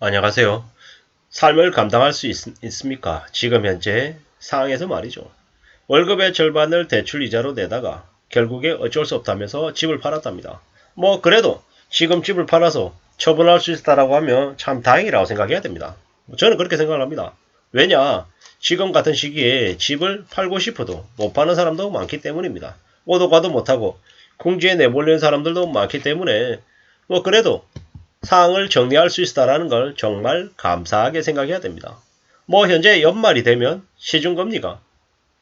안녕하세요. 삶을 감당할 수 있습니까? 지금 현재 상황에서 말이죠. 월급의 절반을 대출 이자로 내다가 결국에 어쩔 수 없다면서 집을 팔았답니다. 뭐 그래도 지금 집을 팔아서 처분할 수 있다라고 하면 참 다행이라고 생각해야 됩니다. 저는 그렇게 생각을 합니다. 왜냐? 지금 같은 시기에 집을 팔고 싶어도 못 파는 사람도 많기 때문입니다. 오도 가도 못하고 궁지에 내몰리는 사람들도 많기 때문에 뭐 그래도 상황을 정리할 수 있다라는 걸 정말 감사하게 생각해야 됩니다. 뭐 현재 연말이 되면 시중금리가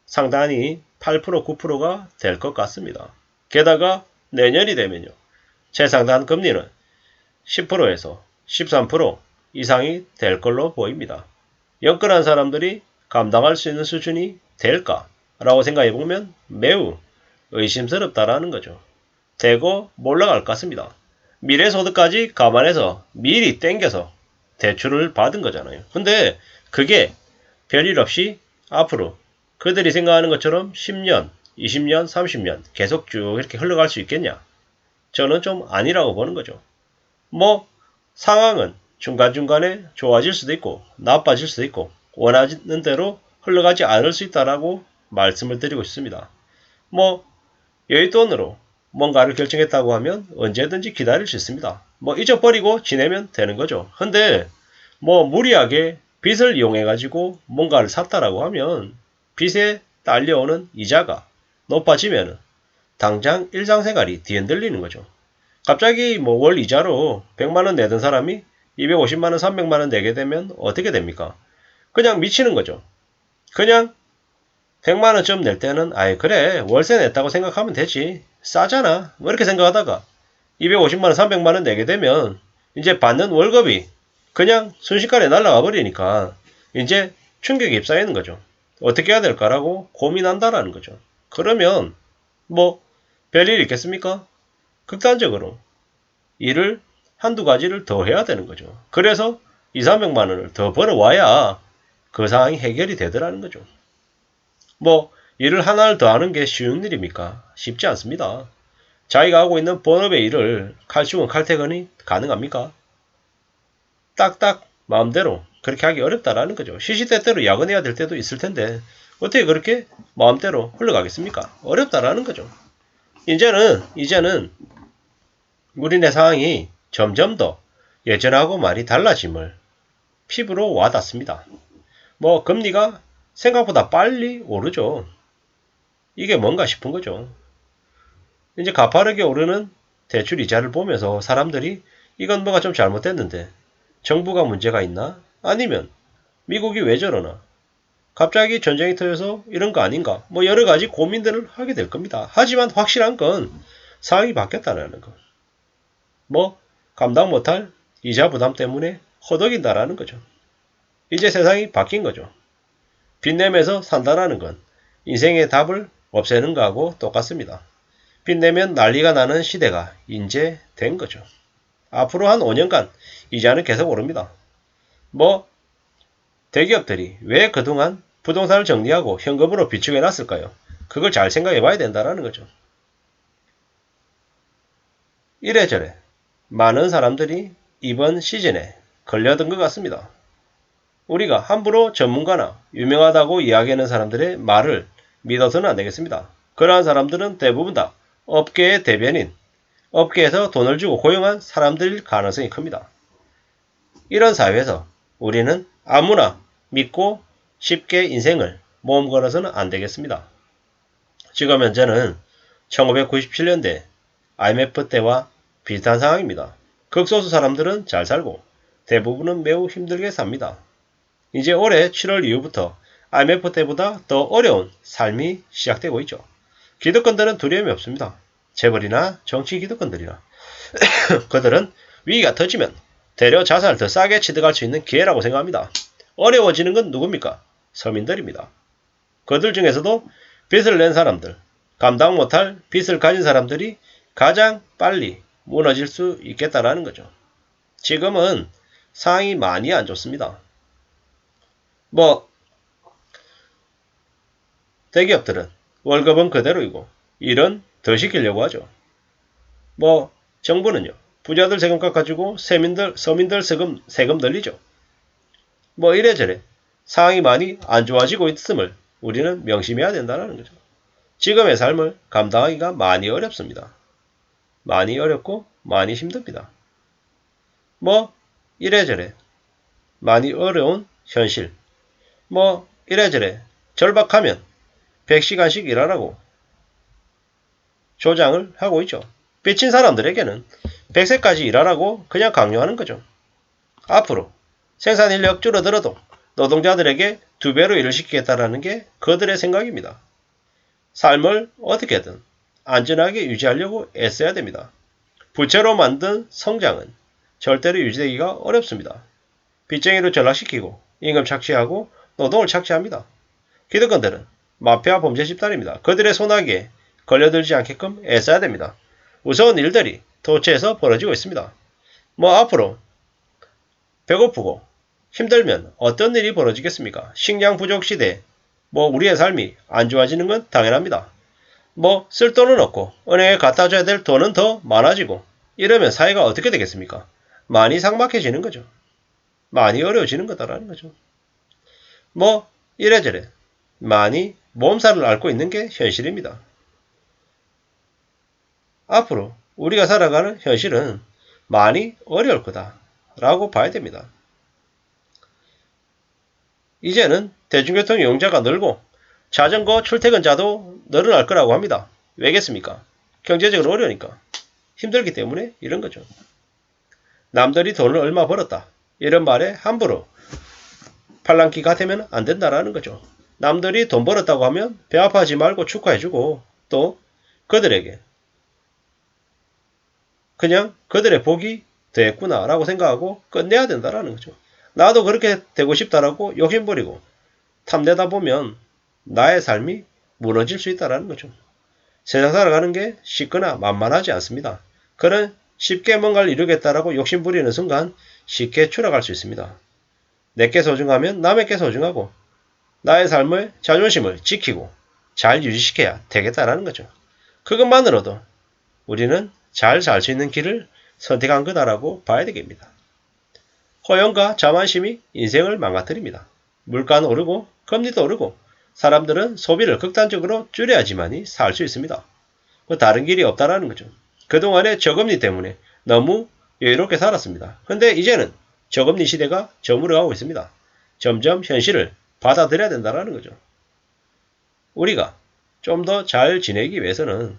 상당히 8% 9%가 될 것 같습니다. 게다가 내년이 되면요. 최상단 금리는 10%에서 13% 이상이 될 걸로 보입니다. 영끌한 사람들이 감당할 수 있는 수준이 될까라고 생각해 보면 매우 의심스럽다라는 거죠. 되고 몰라갈 것 같습니다. 미래소득까지 감안해서 미리 땡겨서 대출을 받은 거잖아요. 근데 그게 별일 없이 앞으로 그들이 생각하는 것처럼 10년, 20년, 30년 계속 쭉 이렇게 흘러갈 수 있겠냐? 저는 좀 아니라고 보는 거죠. 뭐 상황은 중간중간에 좋아질 수도 있고 나빠질 수도 있고 원하는 대로 흘러가지 않을 수 있다라고 말씀을 드리고 싶습니다. 뭐 여윳돈으로 뭔가를 결정했다고 하면 언제든지 기다릴 수 있습니다. 뭐 잊어버리고 지내면 되는 거죠. 근데 뭐 무리하게 빚을 이용해가지고 뭔가를 샀다라고 하면 빚에 딸려오는 이자가 높아지면 당장 일상생활이 뒤흔들리는 거죠. 갑자기 뭐 월 이자로 100만원 내던 사람이 250만원, 300만원 내게 되면 어떻게 됩니까? 그냥 미치는 거죠. 그냥 100만원쯤 낼 때는 아이 그래 월세 냈다고 생각하면 되지 싸잖아 뭐 이렇게 생각하다가 250만원 300만원 내게 되면 이제 받는 월급이 그냥 순식간에 날아가 버리니까 이제 충격이 휩싸이는 거죠. 어떻게 해야 될까라고 고민한다라는 거죠. 그러면 뭐 별일 있겠습니까? 극단적으로 일을 한두 가지를 더 해야 되는 거죠. 그래서 2, 300만원을 더 벌어와야 그 상황이 해결이 되더라는 거죠. 뭐 일을 하나를 더 하는 게 쉬운 일입니까? 쉽지 않습니다. 자기가 하고 있는 본업의 일을 칼춤은 칼퇴근이 가능합니까? 딱딱 마음대로 그렇게 하기 어렵다라는 거죠. 시시때때로 야근해야 될 때도 있을 텐데 어떻게 그렇게 마음대로 흘러가겠습니까? 어렵다라는 거죠. 이제는 우리네 상황이 점점 더 예전하고 많이 달라짐을 피부로 와닿습니다. 뭐 금리가 생각보다 빨리 오르죠. 이게 뭔가 싶은 거죠. 이제 가파르게 오르는 대출 이자를 보면서 사람들이 이건 뭐가 좀 잘못됐는데 정부가 문제가 있나? 아니면 미국이 왜 저러나? 갑자기 전쟁이 터져서 이런 거 아닌가? 뭐 여러 가지 고민들을 하게 될 겁니다. 하지만 확실한 건 상황이 바뀌었다는 거. 뭐 감당 못할 이자 부담 때문에 허덕인다라는 거죠. 이제 세상이 바뀐 거죠. 빚 내면서 산다라는 건 인생의 답을 없애는 거하고 똑같습니다. 빚내면 난리가 나는 시대가 이제 된 거죠. 앞으로 한 5년간 이자는 계속 오릅니다. 뭐 대기업들이 왜 그동안 부동산을 정리하고 현금으로 비축해 놨을까요? 그걸 잘 생각해 봐야 된다는 거죠. 이래저래 많은 사람들이 이번 시즌에 걸려든 것 같습니다. 우리가 함부로 전문가나 유명하다고 이야기하는 사람들의 말을 믿어서는 안 되겠습니다. 그러한 사람들은 대부분 다 업계의 대변인, 업계에서 돈을 주고 고용한 사람들일 가능성이 큽니다. 이런 사회에서 우리는 아무나 믿고 쉽게 인생을 몸 걸어서는 안 되겠습니다. 지금 현재는 1997년대 IMF 때와 비슷한 상황입니다. 극소수 사람들은 잘 살고 대부분은 매우 힘들게 삽니다. 이제 올해 7월 이후부터 IMF 때보다 더 어려운 삶이 시작되고 있죠. 기득권들은 두려움이 없습니다. 재벌이나 정치 기득권들이나 그들은 위기가 터지면 대려 자산을 더 싸게 취득할 수 있는 기회라고 생각합니다. 어려워지는 건 누굽니까? 서민들입니다. 그들 중에서도 빚을 낸 사람들, 감당 못할 빚을 가진 사람들이 가장 빨리 무너질 수 있겠다라는 거죠. 지금은 상황이 많이 안 좋습니다. 뭐 대기업들은 월급은 그대로이고 일은 더 시키려고 하죠. 뭐 정부는요. 부자들 세금 깎아주고 서민들 세금 늘리죠. 뭐 이래저래 상황이 많이 안 좋아지고 있음을 우리는 명심해야 된다는 거죠. 지금의 삶을 감당하기가 많이 어렵습니다. 많이 어렵고 많이 힘듭니다. 뭐 이래저래 많이 어려운 현실. 뭐 이래저래 절박하면 100시간씩 일하라고 조장을 하고 있죠. 빚진 사람들에게는 100세까지 일하라고 그냥 강요하는 거죠. 앞으로 생산인력 줄어들어도 노동자들에게 2배로 일을 시키겠다라는 게 그들의 생각입니다. 삶을 어떻게든 안전하게 유지하려고 애써야 됩니다. 부채로 만든 성장은 절대로 유지되기가 어렵습니다. 빚쟁이로 전락시키고 임금 착취하고 노동을 착취합니다. 기득권들은 마피아 범죄 집단입니다. 그들의 손아귀에 걸려들지 않게끔 애써야 됩니다. 무서운 일들이 도처에서 벌어지고 있습니다. 뭐 앞으로 배고프고 힘들면 어떤 일이 벌어지겠습니까? 식량 부족 시대에 우리의 삶이 안 좋아지는 건 당연합니다. 쓸 돈은 없고 은행에 갖다 줘야 될 돈은 더 많아지고 이러면 사회가 어떻게 되겠습니까? 많이 삭막해지는 거죠. 많이 어려워지는 거다라는 거죠. 이래저래 많이 몸살을 앓고 있는 게 현실입니다. 앞으로 우리가 살아가는 현실은 많이 어려울 거다라고 봐야 됩니다. 이제는 대중교통 이용자가 늘고 자전거 출퇴근자도 늘어날 거라고 합니다. 왜겠습니까? 경제적으로 어려우니까. 힘들기 때문에 이런 거죠. 남들이 돈을 얼마 벌었다. 이런 말에 함부로 팔랑귀가 되면 안 된다라는 거죠. 남들이 돈 벌었다고 하면 배 아파하지 말고 축하해주고 또 그들에게 그냥 그들의 복이 됐구나라고 생각하고 끝내야 된다라는 거죠. 나도 그렇게 되고 싶다라고 욕심부리고 탐내다 보면 나의 삶이 무너질 수 있다는 거죠. 세상 살아가는 게 쉽거나 만만하지 않습니다. 그런 쉽게 뭔가를 이루겠다라고 욕심부리는 순간 쉽게 추락할 수 있습니다. 내게 소중하면 남에게 소중하고 나의 삶의 자존심을 지키고 잘 유지시켜야 되겠다라는 거죠. 그것만으로도 우리는 잘 살 수 있는 길을 선택한 거다라고 봐야 되겠습니다. 허영과 자만심이 인생을 망가뜨립니다. 물가는 오르고 금리도 오르고 사람들은 소비를 극단적으로 줄여야지만이 살 수 있습니다. 다른 길이 없다라는 거죠. 그동안의 저금리 때문에 너무 여유롭게 살았습니다. 근데 이제는 저금리 시대가 저물어가고 있습니다. 점점 현실을 받아들여야 된다는 거죠. 우리가 좀 더 잘 지내기 위해서는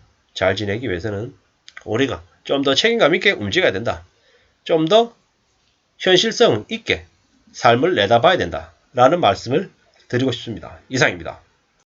우리가 좀 더 책임감 있게 움직여야 된다. 좀 더 현실성 있게 삶을 내다봐야 된다. 라는 말씀을 드리고 싶습니다. 이상입니다.